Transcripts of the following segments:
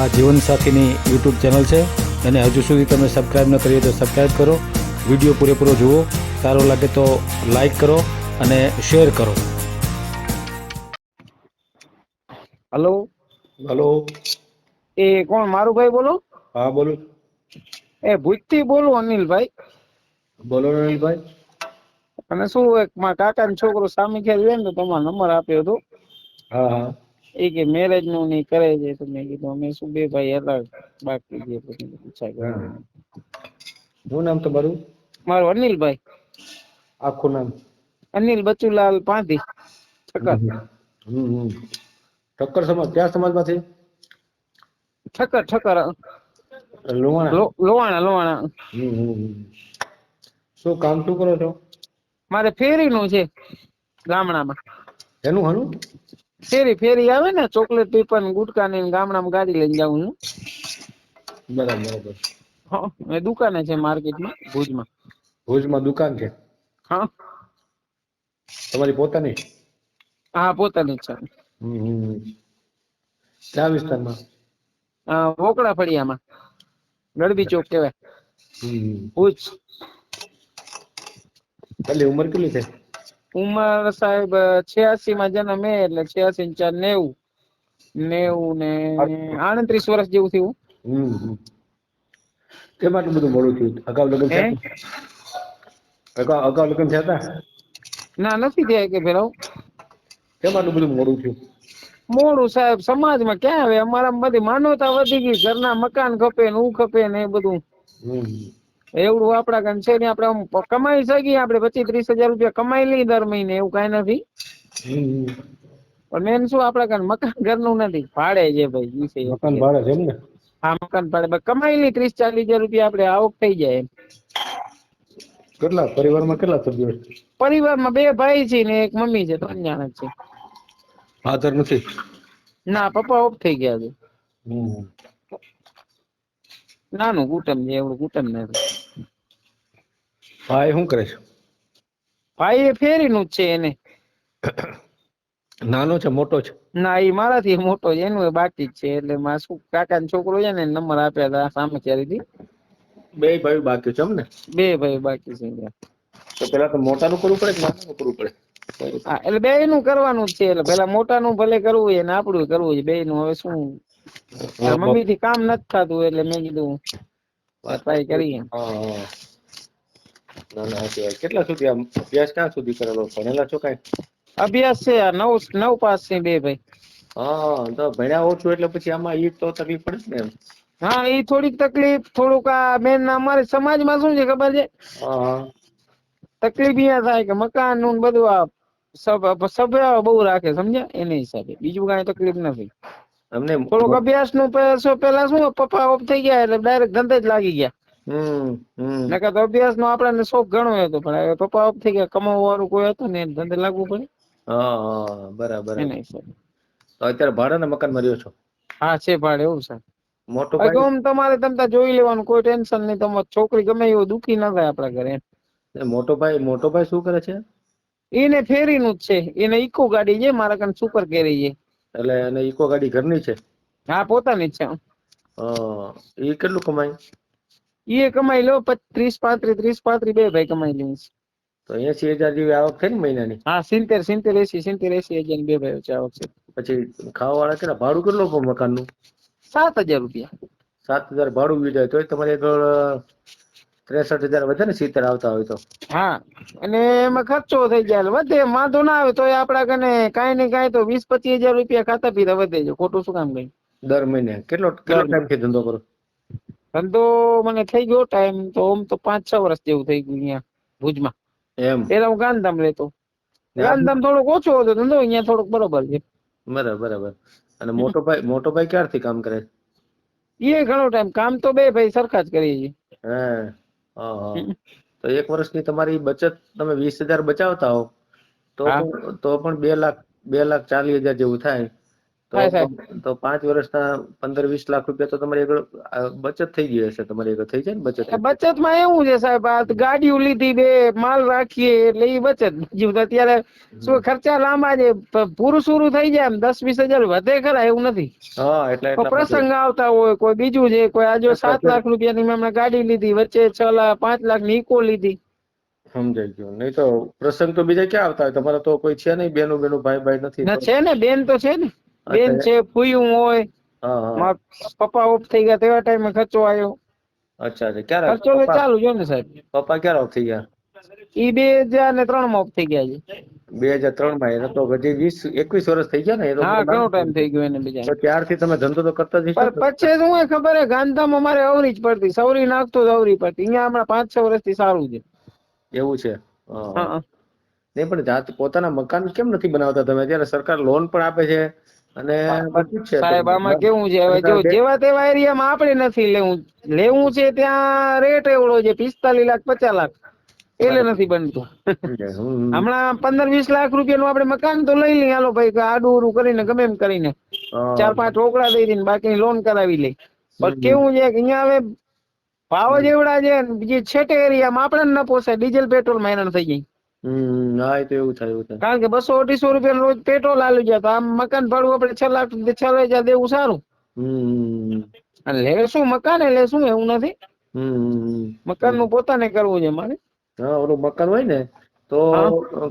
આ જીવનસાથીની YouTube channel છે, અને હજુ સુધી તમે સબસ્ક્રાઈબ ન કરી તો સબસ્ક્રાઈબ કરો. વિડીયો પૂરેપૂરો જુઓ, સારો લાગે તો લાઈક કરો અને શેર કરો. હલો. હલો. એ કોણ? મારું ભાઈ બોલો? હા બોલો. એ ભૂતથી બોલું અનિલભાઈ. બોલો અનિલભાઈ. અને શું એક મારા કાકાનો છોકરો સામે ખેલ લે ને તો તમારો નંબર આપ્યો હતો. હા હા. એ કે મેરેજ નું ની કરે છે તો મેં કીધું અમે શું બે ભાઈ હતા બાકી જે પૂછાય હા. કરી. શું નામ તમારું? મારું અનિલભાઈ. આખું નામ? અનિલ બચુલાલ પાંધી. ઠક્કર. ઠક્કર સમાજ કયા સમાજમાંથી? ઠક્કર લોહાણા. લોહાણા. શું કામ શું કરો છો? મારે ફેરીનું છે ગામડામાં. એનું હનું? ફેરી આવે ને ચોકલેટ ટીપન ગુટકા ની ગામડામાં ગાડી લઈને જાઉં છું. બરાબર. હા, એ દુકાને છે માર્કેટમાં ભુજમાં. ભુજમાં દુકાન છે? હા. તમારી પોતાની? હા, પોતાની છે. કયા વિસ્તારમાં? વોકડા ફળિયામાં, ગડબી ચોક કેવાય ભુજ. કેટલી ઉંમર કેટલી છે? ઉમર સાહેબ 86 માં જન્મ એટલે 86 ને 4 90. 90 ને 38 વર્ષ જેવું થયું. કેમ આટલું બધું મોડું થયું? અગાઉ લગ્ન હે થયા હતા? અગાઉ લગ્ન થયા હતા? ના, નથી થયા એકે ફેરા. કેમ આટલું બધું મોડું થયું? મોડું સાહેબ સમાજમાં ક્યાં આવે, અમારા બધી માનવતા વધી ગઈ. ઘરના મકાન ખપે ને ખપે ને એ બધું. એવડું આપડા કન છે ને, આપડે કમાઈ શકીએ આપડે 25-30 હજાર રૂપિયા કમાઈ લઈ દર મહિને એવું કઈ નથી. પણ મેન શું આપડા મકાન ઘરનું નથી, ભાડે છે મકાન ભાઈ. ભાડે છે એમ ને? હા, મકાન ભાડે કમાઈ લે 30-40 હજાર રૂપિયા આપડે આવક થઈ જાય. કેટલા પરિવારમાં કેટલા સભ્યો? પરિવારમાં 2 ભાઈ છે ને 1 મમ્મી છે, 3 જણા છે. ફાધર નથી? ના, પપ્પા ઓફ થઈ ગયા છે. નાનું કુટુંબ છે, એવડું કુટુંબ નથી. ભાઈ શું કરે છે? ભાઈ એ ફેરીનું જ છે એને. નાનો છે મોટો છે? ના, એ મારાથી મોટો છે, એનું બાકી જ છે. એટલે શું કાકાનો છોકરો છે ને નંબર આપ્યા હતા સામે થી. 2 ભાઈ બાકી છે એમને? 2 ભાઈ બાકી છે. તો પેલા તો મોટાનું કરવું પડે કે નાનાનું કરવું પડે? હા, એટલે 2 નું કરવાનું જ છે. એટલે પેલા મોટા નું ભલે કરવું હોય ને આપડું કરવું છે. 2 નું હવે શું મમ્મી થી કામ નથી થતું એટલે મેં કીધું ટ્રાય કરીએ. ના, કેટલા સુધી અભ્યાસ ક્યાં સુધી કરેલો, ભણેલા છો કઈ? અભ્યાસ છે આ 9 પાસ છે 2 ભાઈ. હા, તો ભણ્યા ઓછું એટલે પછી આમાં ઈ તો તકલીફ પડે ને એમ. હા, એ થોડીક તકલીફ થોડુંક આ બેન અમારે સમાજમાં શું છે ખબર છે? હા. તકલીફ અહીંયા થાય કે મકાન નું બધું સભ્ય બહુ રાખે સમજ્યા એના હિસાબે, બીજું કઈ તકલીફ નથી. અમને થોડોક અભ્યાસ નું પેલા શું પપ્પા ઓફ થઈ ગયા એટલે ડાયરેક્ટ ધંધે જ લાગી ગયા. નકર તો અભ્યાસ નો આપડને શોખ ઘણો હતો, પણ હવે પપ્પા ઓફ થઈ ગયા, કમાવા વાળું કોઈ હતું ને ધંધે લાગવું પડે. હા, બરાબર. એના હિસાબે તો અત્યારે ભાડાના મકાનમાં રહ્યો છો? હા, છે ભાડે એવું છે. મોટો ભાઈ તમારે તમતા જોઈ લેવાનું, કોઈ ટેન્શન નહી. તમારે છોકરી ગમે એ દુખી ના થાય આપડા ઘરે. મોટો ભાઈ શું કરે છે? એને ફેરીનું જ છે. એને ઈકો ગાડી છે, મારા કને સુપર કેરી છે. એટલે એને ઈકો ગાડી ઘરની છે? હા, પોતાની જ છે. એ કેટલું કમાય? એ કમાઈ લો 30-35 2 ભાઈ કમાઈ લે છે. તો 80,000 જેવી આવક થાય ને મહિનાની? હા, 70-80 2 ભાઈ વચ્ચે આવક છે. પછી ખાવા વાળા કેટલા, ભાડું કેટલું મકાન નું? 7,000 રૂપિયા. 7,000 ભાડું બી જાય તોય તમારે આગળ 63,000 વધે ને 70 આવતા હોય તો? હા, અને એમાં ખર્ચો થઈ જાય વધે વાંધો ના આવે તો આપડા કને કઈ ને કઈ તો 20-25 હજાર રૂપિયા ખાતા પીતા વધે છે. ખોટું શું કામ કઈ? દર મહિને કેટલો ટાઈમ થી ધંધો કરો? ધંધો મને થઈ ગયો ટાઈમ તો આમ તો 5-6 વર્ષ જેવું થઈ ગયું અહિયાં ભુજમાં. એમ પેલા હું ગાંધીધામ રહેતો. ને ગાંધીધામ થોડોક ઓછો હતો ધંધો, અહિયાં થોડોક બરોબર છે. બરાબર. અને મોટો ભાઈ ક્યારથી કામ કરે? એ ઘણો ટાઈમ કામ તો 2 ભાઈ સરખા જ કરીએ છીએ. હા. તો 1 વર્ષની તમારી બચત તમે 20,000 બચાવતા હો તો હા પણ 2,40,000 જેવું થાય. તો થાય સાહેબ. તો 5 વર્ષના 15-20 લાખ રૂપિયા તો તમારી આગળ બચત થઈ ગઈ હશે, તમારી આગળ થઈ જાય ને બચત? બચતમાં એવું છે સાહેબ, આ ગાડીઓ લીધી, બે માલ રાખીએ એટલે એ બચત. બીજું તો અત્યારે શું ખર્ચા લાંબા છે, પૂરું શરૂ થઈ જાય એમ 10-20 હજાર વધે ખરા એવું નથી. હા એટલે કોઈ એટલા પ્રસંગ આવતા હોય, કોઈ બીજું છે, કોઈ આજો 7 લાખ રૂપિયાની મેં હમણાં ગાડી લીધી, વચ્ચે 6 લાખ 5 લાખ ની ઇકો લીધી. સમજાઈ ગયું. નહીં તો પ્રસંગ તો બીજા ક્યાં આવતા હોય? તમારે તો કોઈ છે નહીં, બેનું ભાઈ નથી? ના છે ને, બેન તો છે ને, બેન છે, ફૂયું હોય. હા હા. મારા પપ્પા ઓફ થઈ ગયા તેવા ટાઈમે ખર્ચો આવ્યો. અચ્છા ક્યારે ખર્ચો તો ચાલુ છે ને સાહેબ. પપ્પા ક્યારે ઓફ થઈ ગયા? ઈ 2003 માં ઓફ થઈ ગયા છે. 2003 માં? એને તો હજી 20-21 વર્ષ થઈ ગયા ને? એ તો હા, ઘણો ટાઈમ થઈ ગયો એને બીજા. તો ત્યારથી તમે ધંધો તો કરતા જ હશો? પણ પછી શું હોય ખબર હે, ગાંધીધામ અમારે અવરી જ પડતી, સૌરી નાખતો જ અવરી પડતી. અહીંયા હમણાં 5-6 વર્ષથી સારું છે. એવું છે? હા. નહીં પણ જાત પોતાના મકાન કેમ નથી બનાવતા તમે? અત્યારે સરકાર લોન પણ આપે છે અને બધું જ છે. સાહેબ આમાં કેવું છે, હવે જો જેવા તેવા એરિયામાં આપણે નથી લેવું છે ત્યાં રેટ એવડો છે 45 લાખ 50 લાખ એટલે નથી બનતું. હમણાં 15-20 લાખ રૂપિયાનું આપણે મકાન તો લઈ લઈએ, હાલો ભાઈ આડું ઉડું કરીને ગમે એમ કરીને 4-5 રોકડા દઈ દઈને બાકી લોન કરાવી લઈ. પણ કેવું છે કે અહીંયા હવે ભાવ જ એવડા છે, બીજી છેટે એરિયામાં આપણે ન પોસાય, ડીઝલ પેટ્રોલ માં હેરાન થઈ જાય. હા એ તો એવું થાય. કારણ કે 200-250 રૂપિયા રોજ પેટ્રોલ આલી જાય, તો આમ મકાન ભાડું આપણે 6 લાખ 6 હજાર દેવું સારું. અને લેશું મકાન લેશું એવું નથી, મકાન નું પોતાને કરવું છે મારે. હા, ઓલું મકાન હોય ને તો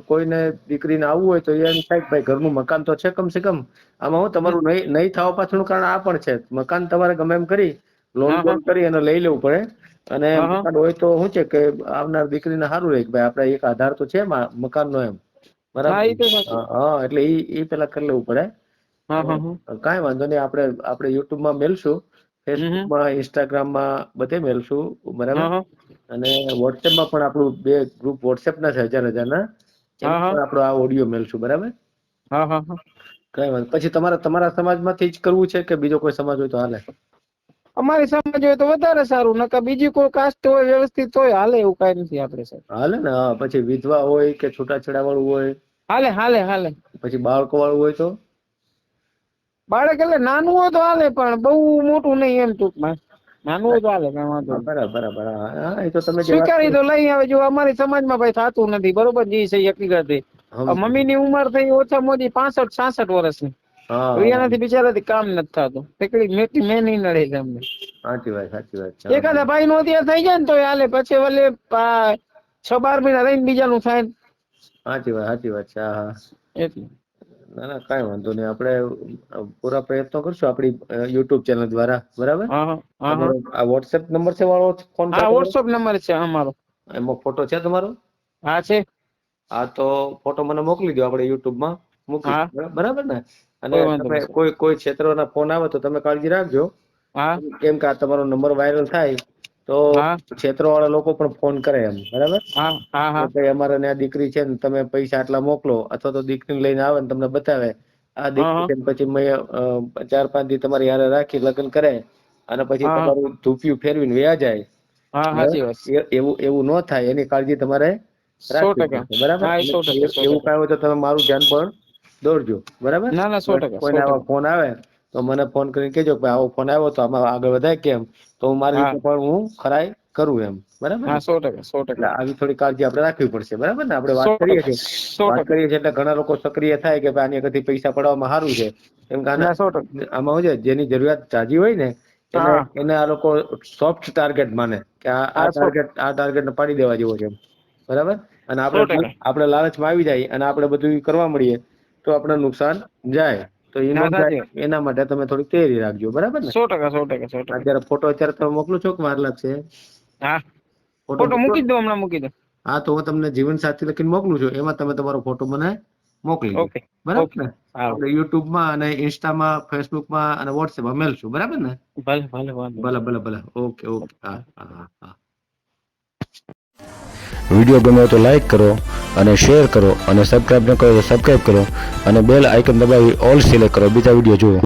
કોઈને દીકરીને આવવું હોય તો એમ થાય કે ભાઈ ઘરનું મકાન તો છે કમ સે કમ. આમાં હું તમારું નહીં થવા પાછળનું કારણ આ પણ છે, મકાન તમારે ગમે એમ કરી લોન કરી અને લઈ લેવું પડે. અને મકાન હોય તો શું છે કે આવનાર દીકરીને સારું રહે કે ભાઈ આપડે એક આધાર તો છે મકાનનો એમ. બરાબર? હા, એટલે ઈ પેલા કરી લેવું પડે. કાંઈ વાંધો નહીં, આપણે યુટ્યુબમાં મેલશું, ફેસબુકમાં, ઇન્સ્ટાગ્રામમાં બધે મેલશું. બરાબર? અને વોટ્સએપમાં પણ આપણું 2 ગ્રુપ વોટ્સએપના છે 1000-1000ના, એમાં પણ આપણો આ ઓડિયો મેલશું. બરાબર? કઈ વાંધો. પછી તમારા સમાજમાંથી જ કરવું છે કે બીજો કોઈ સમાજ હોય તો હાલે? અમારી સમાજ હોય તો વધારે સારું, નકર બીજી કોઈ કાસ્ટ હોય વ્યવસ્થિત હોય હાલે, એવું કઈ નથી આપણે સાહેબ. હાલે ને? હા, પછી વિધવા હોય કે છૂટાછેડા વાળું હોય હાલે. પછી બાળકો વાળું હોય તો? બાળક એટલે નાનું હોય તો હાલે, પણ બહુ મોટું નહીં એમ ટૂંકમાં. નાનું હોય તો હાલે, કઈ વાંધો નહીં. બરાબર. હા, એ તો તમે સ્વીકારી તો લઈ આવે. જો અમારી સમાજમાં ભાઈ થતું નથી, બરોબર જી છે હકીકત. મમ્મી ની ઉંમર થઈ ઓછામાં ઓછી 65-66 વર્ષની, એનાથી બિચારાથી કામ નથી થતું. તકલીફ મેથી મેં નહીં નડે છે અમને. સાચી વાત. એખાદા ભાઈ નું અત્યારે થઈ જાય ને તો હાલે, પછી વલે 6-12 મહિના રહીને બીજાનું થાય. સાચી વાત છે. હા. એટલે ના કાંઈ વાંધો નહીં, આપણે પૂરા પ્રયત્નો કરશું આપણી યુટ્યુબ ચેનલ દ્વારા. બરાબર? આ વોટ્સએપ નંબર છે મારો? ફોન? હા, વોટ્સએપ નંબર છે અમારો. એમાં ફોટો છે તમારો? હા છે. હા, તો ફોટો મને મોકલી દો, આપણે યુટ્યુબમાં મૂકી. બરાબર ને? અને તમે કોઈ ક્ષેત્રના ફોન આવે તો તમે કાળજી રાખજો, કેમ કે આ તમારો નંબર વાયરલ થાય તો ક્ષેત્રવાળા લોકો પણ ફોન કરે એમ. બરાબર? અમારે ત્યાં દીકરી છે ને, તમે પૈસા આટલા મોકલો, અથવા તો દીકરીને લઈને આવે ને તમને બતાવે આ દીકરી, પછી મેં 4-5 દી તમારી હારે રાખી લગ્ન કરે અને પછી તમારું ધૂપિયું ફેરવીને વ્યા જાય, એવું ન થાય એની કાળજી તમારે રાખવી પડશે. બરાબર? એવું કાંઈ હોય તો તમે મારું ધ્યાન પણ દોરજો. બરાબર? કોઈને આવા ફોન આવે તો મને ફોન કરીને કેજો કે આવો ફોન આવ્યો તો આમાં આગળ વધાય કેમ, તો હું મારી રીતે પણ હું ખરાઈ કરું એમ. બરાબર? એટલે આવી થોડી કાળજી આપણે રાખવી પડશે. બરાબર ને? આપણે વાત કરીએ છીએ એટલે ઘણા લોકો સક્રિય થાય કે આની આગળથી પૈસા પડવામાં સારું છે, કેમ કે આમાં શું છે, જેની જરૂરિયાત જાજી હોય ને એને આ લોકો સોફ્ટ ટાર્ગેટ માને કે આ ટાર્ગેટ ને પાડી દેવા જેવો છે. બરાબર? અને આપણે લાલચમાં આવી જાય અને આપણે બધું કરવા મળીએ તો આપણે નુકસાન જાય. તો એના માટે તમે થોડી તૈયારી રાખજો. બરાબર ને? 100%. અત્યારે ફોટો તમે મોકલો છો કે વાર લાગશે? ફોટો મૂકી દો, હમણાં મૂકી દો. હા, તો હું તમને જીવન સાથી લખીને મોકલું છું, એમાં તમે તમારો ફોટો મને મોકલી દો. બરાબર ને? આપણે યુટ્યુબમાં અને ઇન્સ્ટામાં, ફેસબુકમાં અને વોટ્સએપમાં મેલશું. બરાબર ને? ભલે. ઓકે. હા. વિડીયો ગમ્યો તો લાઈક કરો અને શેર કરો, અને સબસ્ક્રાઇબ ન કરો તો સબસ્ક્રાઇબ કરો, અને બેલ આઇકન દબાવી ઓલ સિલેક્ટ કરો બીજા વિડીયો જુઓ.